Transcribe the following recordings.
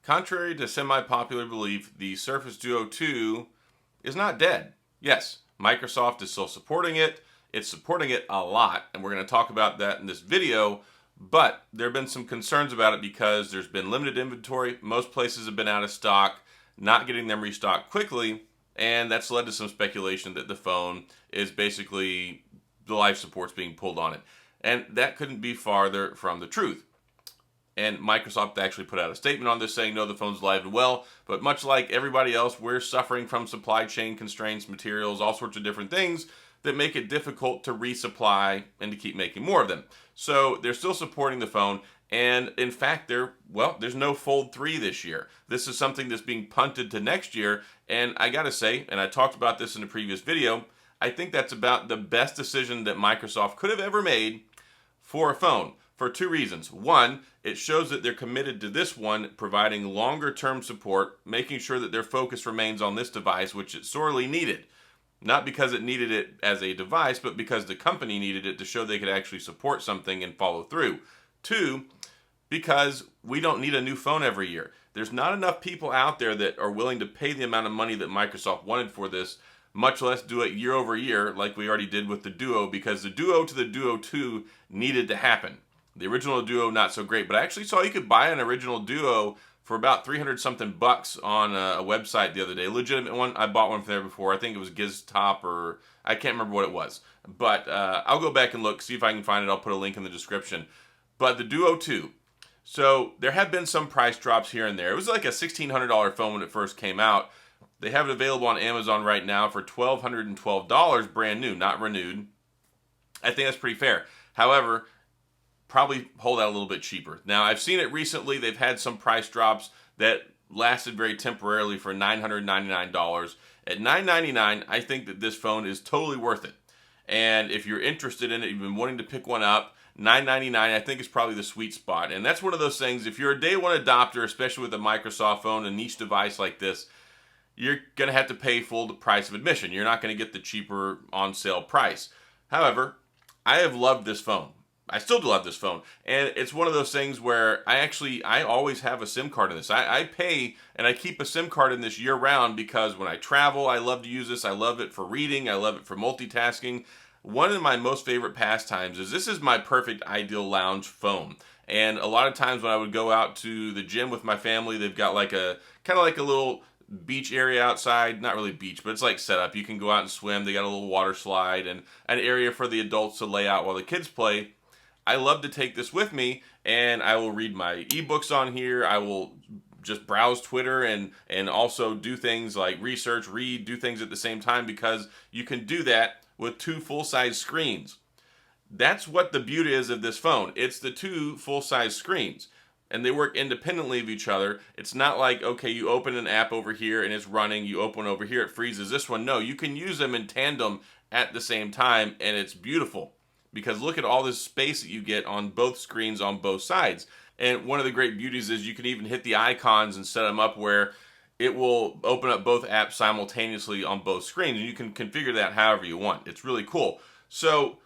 Contrary to semi-popular belief, the Surface Duo 2 is not dead. Yes, Microsoft is still supporting it. It's supporting it a lot, and we're going to talk about that in this video, but there have been some concerns about it because there's been limited inventory. Most places have been out of stock, not getting them restocked quickly, and that's led to some speculation that the phone is basically, the life support's being pulled on it. And that couldn't be farther from the truth. And Microsoft actually put out a statement on this saying, no, the phone's alive and well, but much like everybody else, we're suffering from supply chain constraints, materials, all sorts of different things that make it difficult to resupply and to keep making more of them. So they're still supporting the phone, and in fact, there's no Fold 3 this year. This is something that's being punted to next year, and I gotta say, and I talked about this in a previous video, I think that's about the best decision that Microsoft could have ever made for a phone, for two reasons. One, it shows that they're committed to this one, providing longer term support, making sure that their focus remains on this device, which it sorely needed. Not because it needed it as a device, but because the company needed it to show they could actually support something and follow through. Two, because we don't need a new phone every year. There's not enough people out there that are willing to pay the amount of money that Microsoft wanted for this, much less do it year over year like we already did with the Duo, because the Duo to the Duo 2 needed to happen. The original Duo, not so great, but I actually saw you could buy an original Duo for about 300 something bucks on a website the other day. Legitimate one. I bought one from there before. I think it was GizTop, or I can't remember what it was. But I'll go back and look, see if I can find it. I'll put a link in the description. But the Duo 2. So there have been some price drops here and there. It was like a $1,600 phone when it first came out. They have it available on Amazon right now for $1,212 brand new, not renewed. I think that's pretty fair. However, probably hold out a little bit cheaper. Now, I've seen it recently. They've had some price drops that lasted very temporarily for $999. At $999, I think that this phone is totally worth it. And if you're interested in it, you've been wanting to pick one up, $999 I think is probably the sweet spot. And that's one of those things, if you're a day one adopter, especially with a Microsoft phone, a niche device like this, you're going to have to pay full the price of admission. You're not going to get the cheaper on sale price. However, I have loved this phone. I still do love this phone, and it's one of those things where I always have a SIM card in this. I pay and I keep a SIM card in this year round because when I travel, I love to use this. I love it for reading. I love it for multitasking. One of my most favorite pastimes is this is my perfect ideal lounge phone. And a lot of times when I would go out to the gym with my family, they've got like a kind of like a little beach area outside. Not really beach, but it's like set up. You can go out and swim. They got a little water slide and an area for the adults to lay out while the kids play. I love to take this with me, and I will read my ebooks on here. I will just browse Twitter and also do things like research, read, do things at the same time, because you can do that with two full-size screens. That's what the beauty is of this phone. It's the two full-size screens, and they work independently of each other. It's not like, okay, you open an app over here and it's running, you open over here, it freezes. This one, no, you can use them in tandem at the same time, and it's beautiful. Because look at all this space that you get on both screens on both sides. And one of the great beauties is you can even hit the icons and set them up where it will open up both apps simultaneously on both screens. And you can configure that however you want. It's really cool. So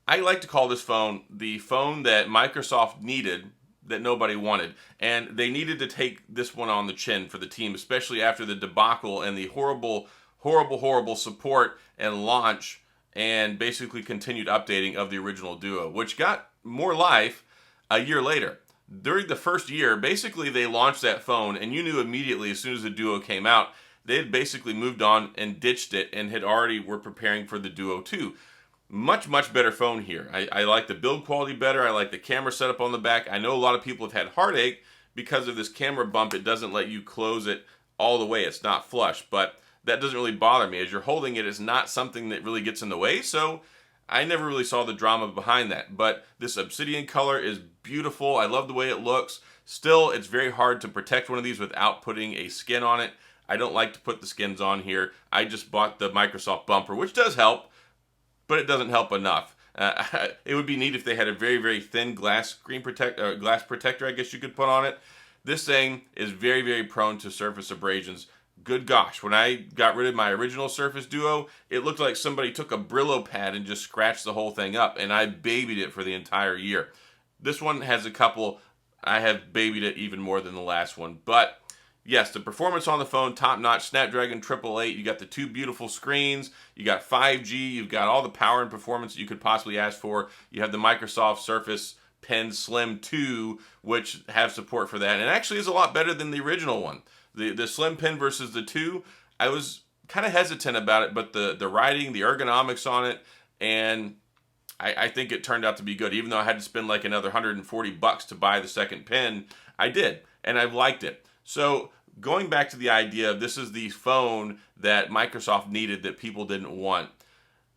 I like to call this phone the phone that Microsoft needed that nobody wanted. And they needed to take this one on the chin for the team, especially after the debacle and the horrible support and launch and basically continued updating of the original Duo, which got more life a year later. During the first year, basically they launched that phone, and you knew immediately as soon as the Duo came out, they had basically moved on and ditched it and were preparing for the Duo 2. Much better phone here. I like the build quality better. I like the camera setup on the back. I know a lot of people have had heartache because of this camera bump. It doesn't let you close it all the way. It's not flush, but that doesn't really bother me. As you're holding it, it's not something that really gets in the way, so I never really saw the drama behind that. But this obsidian color is beautiful. I love the way it looks. Still, it's very hard to protect one of these without putting a skin on it. I don't like to put the skins on here. I just bought the Microsoft bumper, which does help, but it doesn't help enough. It would be neat if they had a very thin glass protector, I guess you could put on it. This thing is very prone to surface abrasions. Good gosh, when I got rid of my original Surface Duo, it looked like somebody took a Brillo pad and just scratched the whole thing up, and I babied it for the entire year. This one has a couple I have babied it even more than the last one. But yes, the performance on the phone, top-notch, Snapdragon 888. You got the two beautiful screens. You got 5G. You've got all the power and performance that you could possibly ask for. You have the Microsoft Surface Pen Slim 2, which have support for that. And it actually is a lot better than the original one. The Slim Pen versus the 2, I was kind of hesitant about it, but the writing, the ergonomics on it, and I think it turned out to be good. Even though I had to spend like another $140 to buy the second pen, I did, and I've liked it. So going back to the idea of this is the phone that Microsoft needed that people didn't want.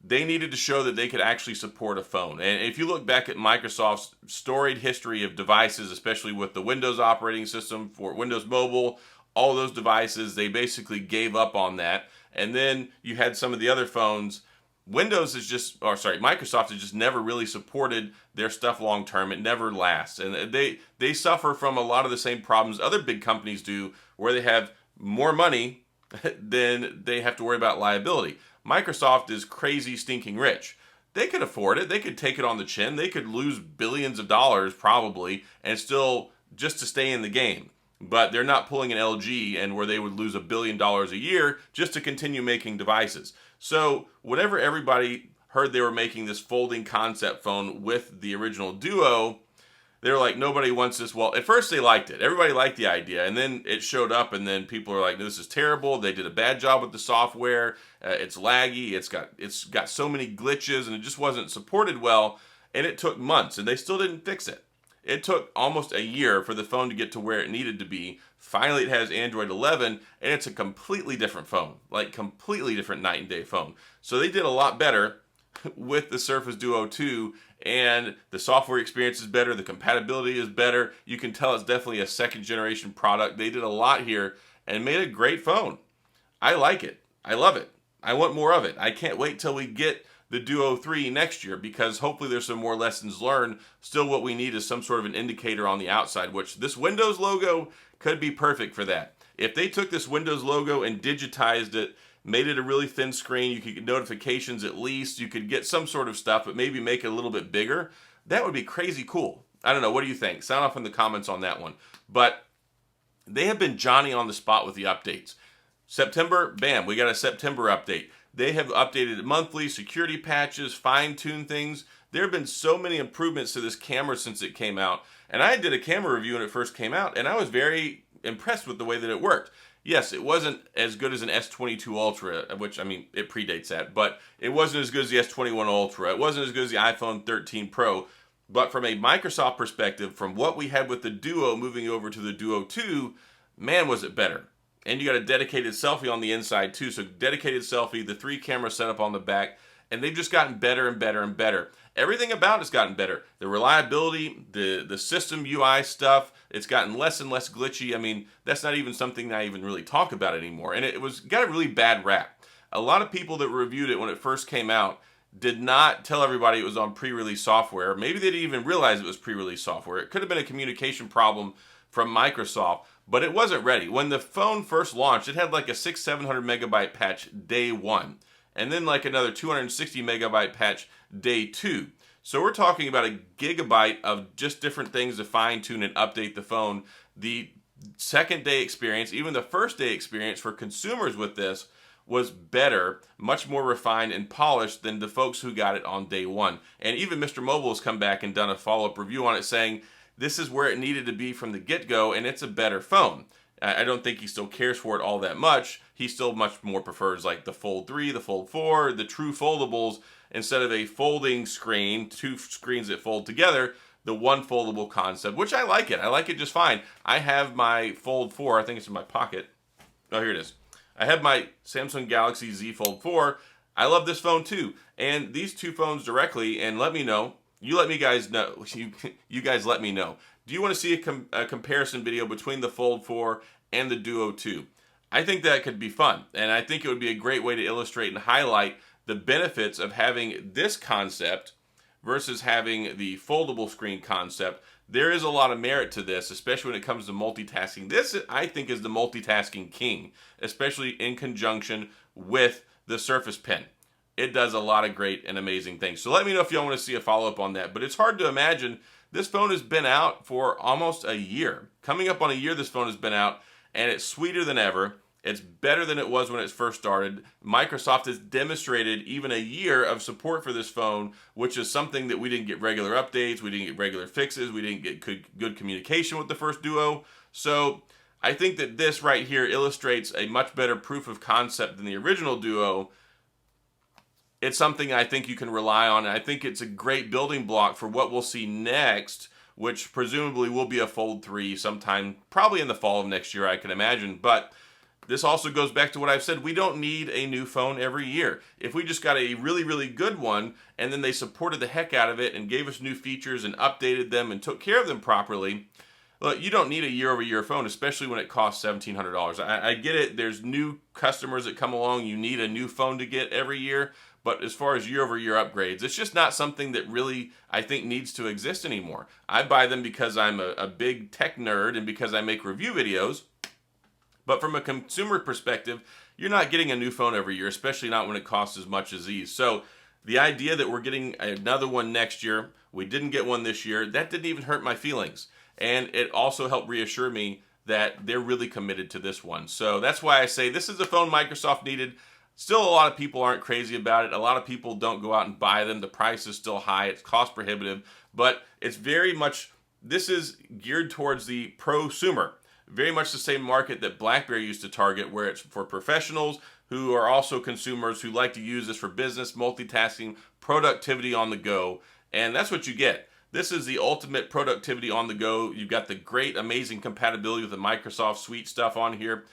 They needed to show that they could actually support a phone. And if you look back at Microsoft's storied history of devices, especially with the Windows operating system for Windows Mobile, all those devices, they basically gave up on that. And then you had some of the other phones. Microsoft has just never really supported their stuff long term. It never lasts. And they suffer from a lot of the same problems other big companies do, where they have more money than they have to worry about liability. Microsoft is crazy stinking rich. They could afford it. They could take it on the chin. They could lose billions of dollars probably and still just to stay in the game. But they're not pulling an LG and where they would lose $1 billion a year just to continue making devices. So whenever everybody heard they were making this folding concept phone with the original Duo, they were like, nobody wants this. Well, at first they liked it. Everybody liked the idea. And then it showed up and then people are like, this is terrible. They did a bad job with the software. It's laggy. It's got so many glitches and it just wasn't supported well. And it took months and they still didn't fix it. It took almost a year for the phone to get to where it needed to be. Finally, it has Android 11, and it's a completely different phone, like completely different night and day phone. So they did a lot better with the Surface Duo 2, and the software experience is better, the compatibility is better. You can tell it's definitely a second generation product. They did a lot here and made a great phone. I like it. I love it. I want more of it. I can't wait till we get the Duo 3 next year because hopefully there's some more lessons learned. Still what we need is some sort of an indicator on the outside, which this Windows logo could be perfect for that. If they took this Windows logo and digitized it, made it a really thin screen, you could get notifications at least, you could get some sort of stuff, but maybe make it a little bit bigger, that would be crazy cool. I don't know, what do you think? Sound off in the comments on that one. But they have been Johnny on the spot with the updates. September, bam, we got a September update. They have updated it monthly, security patches, fine-tuned things. There have been so many improvements to this camera since it came out. And I did a camera review when it first came out, and I was very impressed with the way that it worked. Yes, it wasn't as good as an S22 Ultra, which, I mean, it predates that, but it wasn't as good as the S21 Ultra. It wasn't as good as the iPhone 13 Pro. But from a Microsoft perspective, from what we had with the Duo moving over to the Duo 2, man, was it better. And you got a dedicated selfie on the inside too. So dedicated selfie, the 3 camera setup on the back, and they've just gotten better and better and better. Everything about it's gotten better. The reliability, the system UI stuff, it's gotten less and less glitchy. I mean, that's not even something I even really talk about anymore. And it got a really bad rap. A lot of people that reviewed it when it first came out did not tell everybody it was on pre-release software. Maybe they didn't even realize it was pre-release software. It could have been a communication problem from Microsoft, but it wasn't ready. When the phone first launched, it had like a 600-700 megabyte patch day 1, and then like another 260 megabyte patch day 2. So we're talking about a gigabyte of just different things to fine-tune and update the phone. The second day experience, even the first day experience for consumers with this was better, much more refined and polished than the folks who got it on day 1. And even Mr. Mobile has come back and done a follow-up review on it saying, this is where it needed to be from the get-go, and it's a better phone. I don't think he still cares for it all that much. He still much more prefers like the Fold 3, the Fold 4, the true foldables, instead of a folding screen, 2 screens that fold together, the one foldable concept, which I like it. I like it just fine. I have my Fold 4, I think it's in my pocket. Oh, here it is. I have my Samsung Galaxy Z Fold 4. I love this phone too. And these 2 phones directly, and let me know, you guys let me know. Do you want to see a comparison video between the Fold 4 and the Duo 2? I think that could be fun, and I think it would be a great way to illustrate and highlight the benefits of having this concept versus having the foldable screen concept. There is a lot of merit to this, especially when it comes to multitasking. This, I think, is the multitasking king, especially in conjunction with the Surface Pen. It does a lot of great and amazing things. So let me know if y'all want to see a follow-up on that. But it's hard to imagine This phone has been out for almost a year. Coming up on a year this phone has been out, and it's sweeter than ever. It's better than it was when it first started. Microsoft has demonstrated even a year of support for this phone, which is something that we didn't get regular updates, we didn't get regular fixes, we didn't get good communication with the first Duo. So I think that this right here illustrates a much better proof of concept than the original Duo. It's something I think you can rely on, and I think it's a great building block for what we'll see next, which presumably will be a Fold 3 sometime, probably in the fall of next year, I can imagine. But this also goes back to what I've said. We don't need a new phone every year. If we just got a really, really good one, and then they supported the heck out of it and gave us new features and updated them and took care of them properly, look, you don't need a year-over-year phone, especially when it costs $1,700. I get it. There's new customers that come along. You need a new phone to get every year. But as far as year-over-year upgrades, it's just not something that really, I think, needs to exist anymore. I buy them because I'm a big tech nerd and because I make review videos. But from a consumer perspective, you're not getting a new phone every year, especially not when it costs as much as these. So the idea that we're getting another one next year, we didn't get one this year, that didn't even hurt my feelings. And it also helped reassure me that they're really committed to this one. So that's why I say this is a phone Microsoft needed. Still, a lot of people aren't crazy about it. A lot of people don't go out and buy them. The price is still high. It's cost prohibitive. But it's very much, this is geared towards the prosumer. Very much the same market that BlackBerry used to target, where it's for professionals who are also consumers who like to use this for business, multitasking, productivity on the go. And that's what you get. This is the ultimate productivity on the go. You've got the great, amazing compatibility with the Microsoft Suite stuff on here.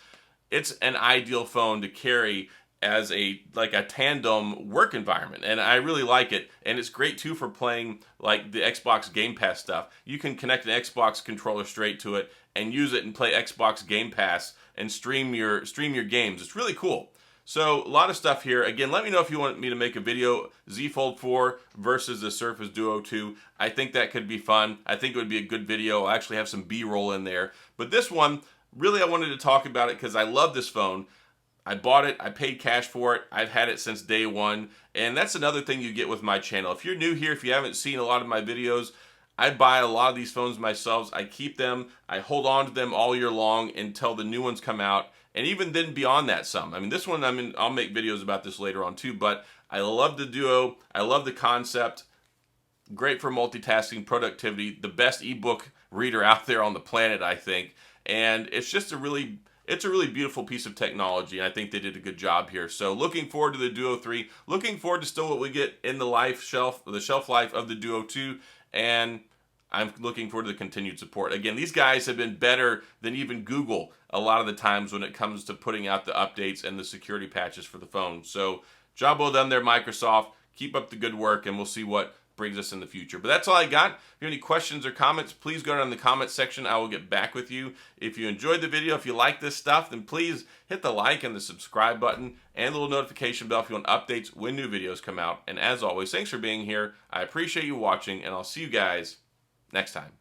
It's an ideal phone to carry as a tandem work environment, and I really like it. And it's great too for playing like the Xbox Game Pass stuff. You can connect an Xbox controller straight to it and use it and play Xbox Game Pass and stream your games. It's really cool. So a lot of stuff here. Again, let me know if you want me to make a video, Z Fold 4 versus the Surface Duo 2. I think that could be fun. I think it would be a good video. I'll actually have some B-roll in there. But this one, really I wanted to talk about it because I love this phone. I bought it, I paid cash for it, I've had it since day one, and that's another thing you get with my channel. If you're new here, if you haven't seen a lot of my videos, I buy a lot of these phones myself, I keep them, I hold on to them all year long until the new ones come out, and even then beyond that some. I mean, this one, I'll make videos about this later on too, but I love the Duo, I love the concept, great for multitasking, productivity, the best ebook reader out there on the planet, I think, and it's just a really beautiful piece of technology, and I think they did a good job here. So looking forward to the Duo 3, looking forward to still what we get in the shelf life of the Duo 2, and I'm looking forward to the continued support. Again, these guys have been better than even Google a lot of the times when it comes to putting out the updates and the security patches for the phone. So job well done there, Microsoft. Keep up the good work, and we'll see what brings us in the future. But that's all I got. If you have any questions or comments, please go down in the comments section. I will get back with you. If you enjoyed the video, if you like this stuff, then please hit the like and the subscribe button and the little notification bell if you want updates when new videos come out. And as always, thanks for being here. I appreciate you watching, and I'll see you guys next time.